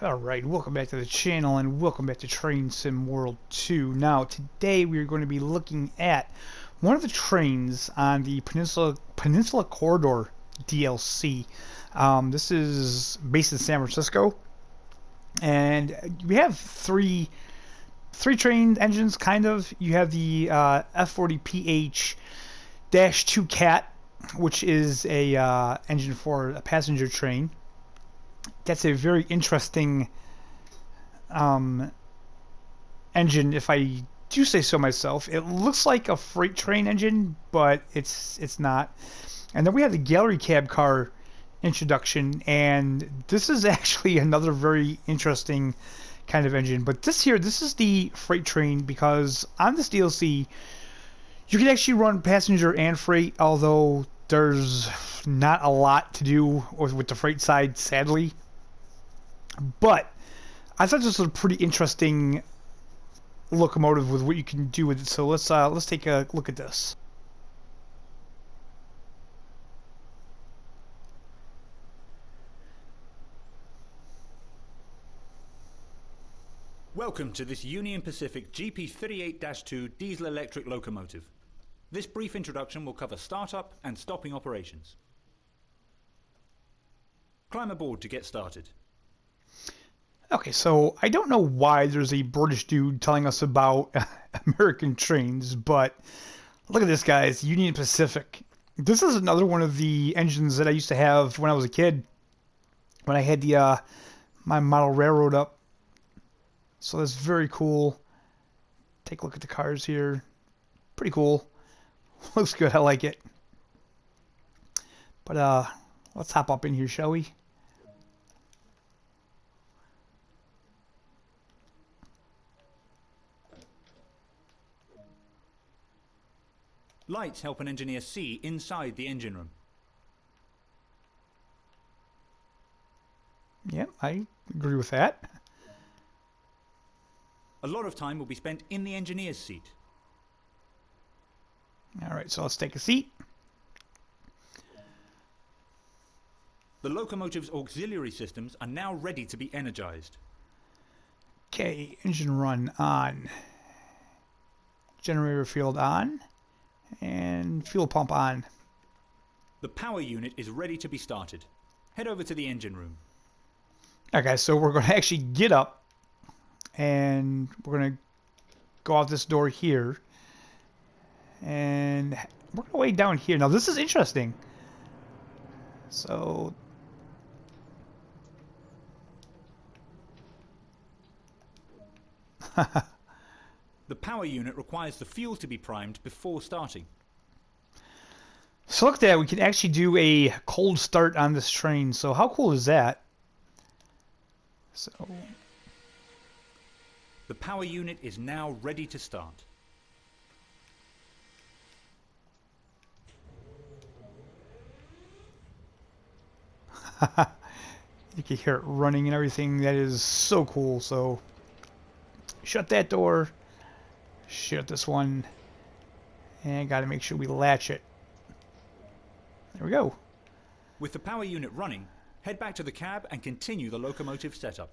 Alright, welcome back to the channel and welcome back to Train Sim World 2. Now, today we are going to be looking at one of the trains on the Peninsula Corridor DLC. This is based in San Francisco, and we have three train engines, kind of. You have the F40PH-2 Cat, which is a engine for a passenger train. That's a very interesting engine, if I do say so myself. It looks like a freight train engine, but it's not. And then we have the gallery cab car introduction, and this is actually another very interesting kind of engine. But this is the freight train, because on this DLC you can actually run passenger and freight, although there's not a lot to do with the freight side, sadly. But I thought this was a pretty interesting locomotive with what you can do with it. So let's take a look at this. Welcome to this Union Pacific GP38-2 diesel-electric locomotive. This brief introduction will cover startup and stopping operations. Climb aboard to get started. Okay, so I don't know why there's a British dude telling us about American trains, but look at this, guys. Union Pacific. This is another one of the engines that I used to have when I was a kid, when I had the my model railroad up. So that's very cool. Take a look at the cars here. Pretty cool. Looks good. I like it. But let's hop up in here, shall we? Lights help an engineer see inside the engine room. Yep, I agree with that. A lot of time will be spent in the engineer's seat. Alright, so let's take a seat. The locomotive's auxiliary systems are now ready to be energized. Okay, engine run on. Generator field on. And fuel pump on. The power unit is ready to be started. Head over to the engine room. Okay, so we're going to actually get up, and we're going to go out this door here, and we're going to way down here. Now this is interesting. So The power unit requires the fuel to be primed before starting. So look at that, we can actually do a cold start on this train. So how cool is that? So The power unit is now ready to start. you can hear it running and everything. That is so cool. So shut that door. Shut this one. And got to make sure we latch it. There we go. With the power unit running, head back to the cab and continue the locomotive setup.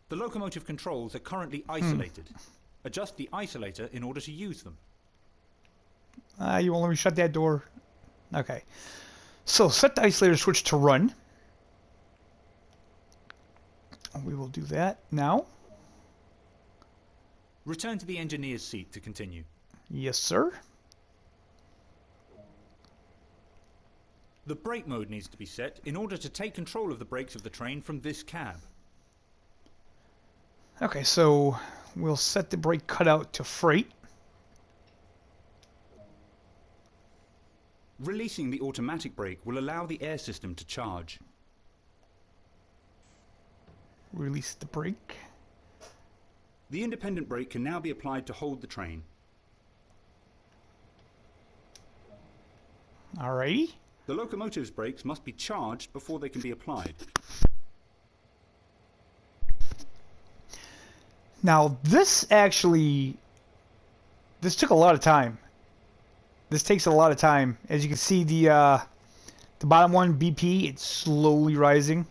The locomotive controls are currently isolated. Adjust the isolator in order to use them. You won't let me shut that door? Okay. So set the isolator switch to run. We will do that now. Return to the engineer's seat to continue. Yes, sir. The brake mode needs to be set in order to take control of the brakes of the train from this cab. Okay, so we'll set the brake cutout to freight. Releasing the automatic brake will allow the air system to charge. Release the brake. The independent brake can now be applied to hold the train. Alrighty. The locomotive's brakes must be charged before they can be applied. Now this took a lot of time. This takes a lot of time. As you can see, the The bottom one, BP, it's slowly rising.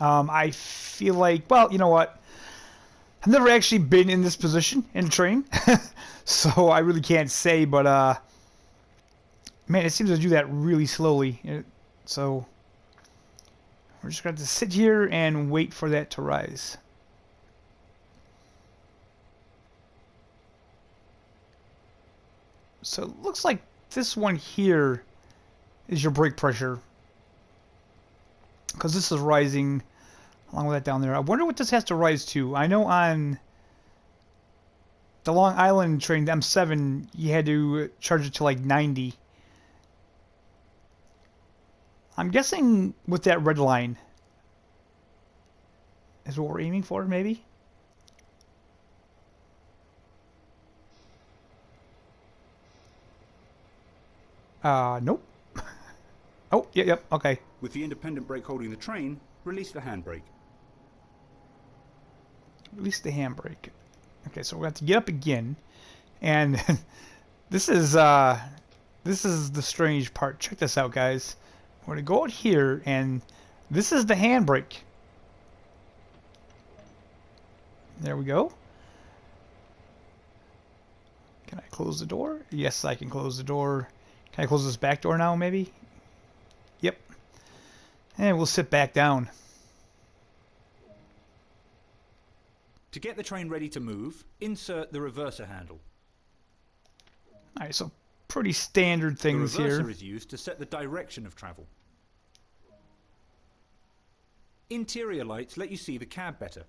I feel like, well, you know what? I've never actually been in this position in a train, so I really can't say, but, man, it seems to do that really slowly. So, we're just going to have to sit here and wait for that to rise. So, it looks like this one here is your brake pressure, because this is rising along with that down there. I wonder what this has to rise to. I know on the Long Island train, the M7, you had to charge it to like 90. I'm guessing with that red line is what we're aiming for, maybe? Nope. Oh, yep, okay. With the independent brake holding the train, release the handbrake. Release the handbrake. Okay, so we're going to have to get up again. And this is the strange part. Check this out, guys. We're going to go out here, and this is the handbrake. There we go. Can I close the door? Yes, I can close the door. Can I close this back door now, maybe? Yep. And we'll sit back down. To get the train ready to move, insert the reverser handle. Alright, so pretty standard things the reverser here. is used to set the direction of travel. Interior lights let you see the cab better.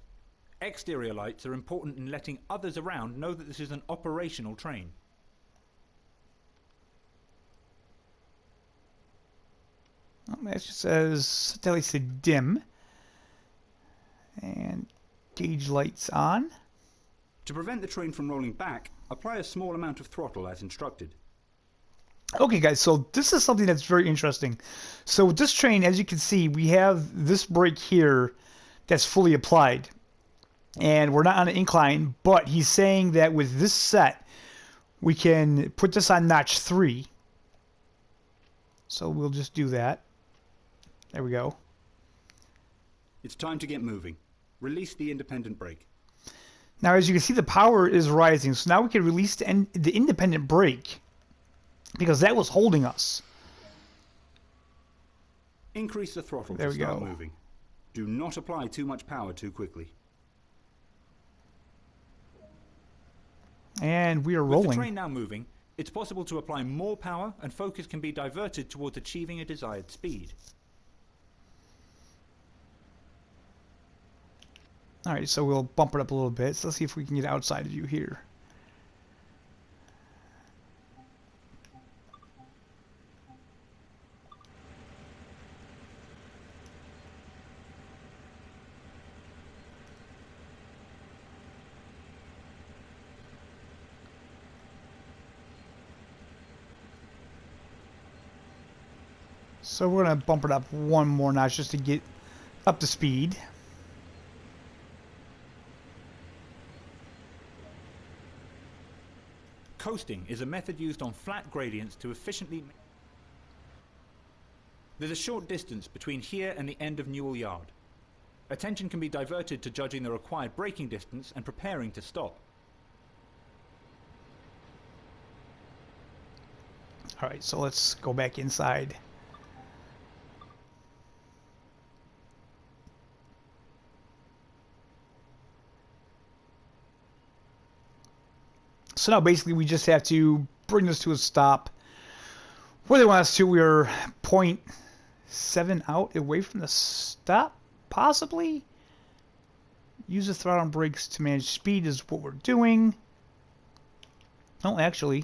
Exterior lights are important in letting others around know that this is an operational train. It just says satellite to dim. And gauge lights on. To prevent the train from rolling back, apply a small amount of throttle as instructed. Okay, guys, so this is something that's very interesting. So with this train, as you can see, we have this brake here that's fully applied. And we're not on an incline, but he's saying that with this set, we can put this on notch 3. So we'll just do that. There we go. It's time to get moving. Release the independent brake. Now, as you can see, the power is rising. So now we can release the independent brake, because that was holding us. Increase the throttle There to we start go. moving. Do not apply too much power too quickly. And we are With the rolling. train now moving, it's possible to apply more power and focus can be diverted towards achieving a desired speed. Alright, so we'll bump it up a little bit. So let's see if we can get outside of you here. So we're going to bump it up one more notch just to get up to speed. Coasting is a method used on flat gradients to efficiently... There's a short distance between here and the end of Newell Yard. Attention can be diverted to judging the required braking distance and preparing to stop. Alright, so let's go back inside. So now basically we just have to bring this to a stop. Where they want us to, we're 0.7 out away from the stop, possibly. Use the throttle and brakes to manage speed is what we're doing. No, actually.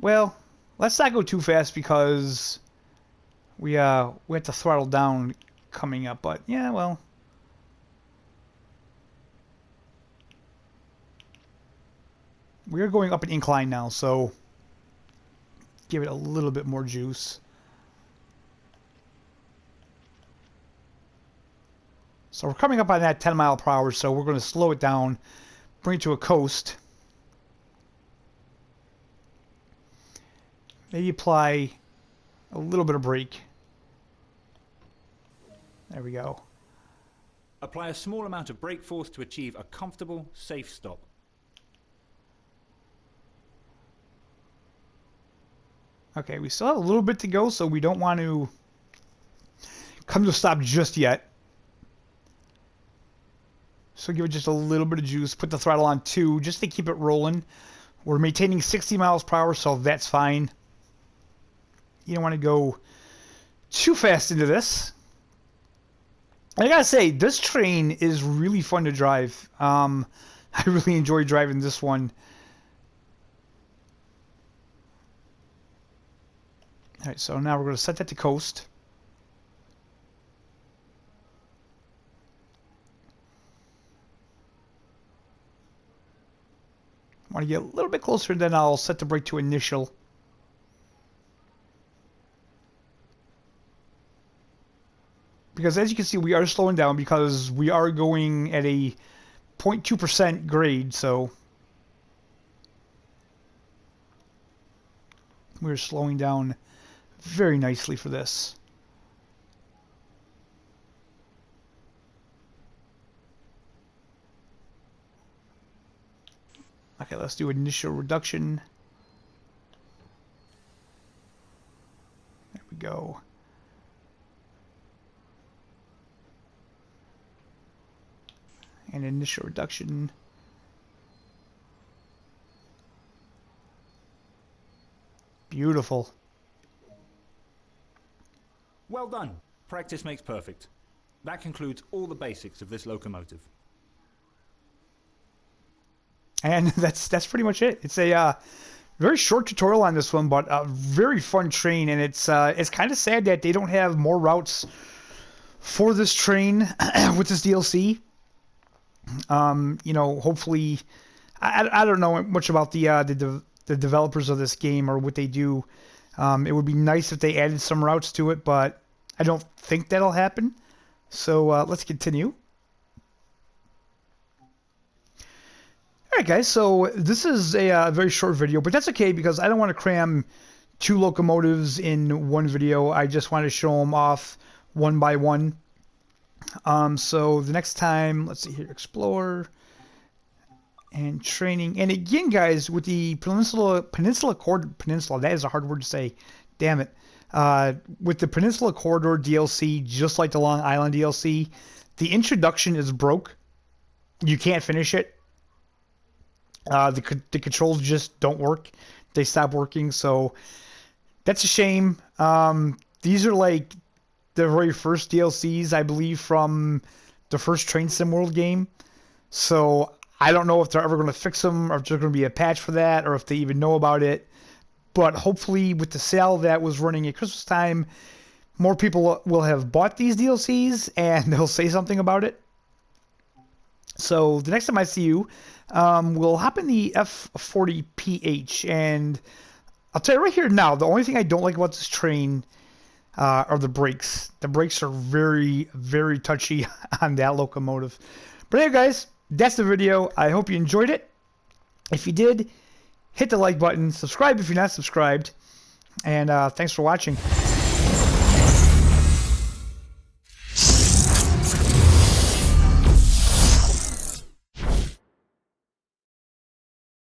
Well, let's not go too fast because we have to throttle down coming up, but yeah, well. We are going up an incline now, so give it a little bit more juice. So we're coming up on that 10 mile per hour, so we're going to slow it down, bring it to a coast. maybe apply a little bit of brake. There we go. Apply a small amount of brake force to achieve a comfortable, safe stop. Okay, we still have a little bit to go, so we don't want to come to a stop just yet. So give it just a little bit of juice. Put the throttle on 2 just to keep it rolling. We're maintaining 60 miles per hour, so that's fine. You don't want to go too fast into this. I gotta say, this train is really fun to drive. I really enjoy driving this one. Alright, so now we're going to set that to coast. I want to get a little bit closer, then I'll set the brake to initial. Because as you can see, we are slowing down because we are going at a 0.2% grade, so we're slowing down very nicely for this. Okay, let's do initial reduction. There we go. And initial reduction. Beautiful. Well done. Practice makes perfect. That concludes all the basics of this locomotive. And that's pretty much it. It's a very short tutorial on this one, but a very fun train. And it's kind of sad that they don't have more routes for this train with this DLC. You know, hopefully, I don't know much about the developers of this game or what they do. It would be nice if they added some routes to it, but I don't think that'll happen. So let's continue. Alright guys, so this is a very short video, but that's okay because I don't want to cram 2 locomotives in one video. I just want to show them off one by one. So the next time, let's see here, explore and training. And again guys, with the Peninsula, that is a hard word to say, damn it. With the Peninsula Corridor DLC, just like the Long Island DLC, the introduction is broke. You can't finish it. The controls just don't work. They stop working, so that's a shame. These are like the very first DLCs, I believe, from the first Train Sim World game. So I don't know if they're ever going to fix them, or if there's going to be a patch for that, or if they even know about it. But hopefully with the sale that was running at Christmas time, more people will have bought these DLCs and they'll say something about it. So the next time I see you, we'll hop in the F40PH, and I'll tell you right here now, the only thing I don't like about this train are the brakes. The brakes are very, very touchy on that locomotive. But anyway guys, that's the video. I hope you enjoyed it. If you did, hit the like button, subscribe if you're not subscribed, and thanks for watching.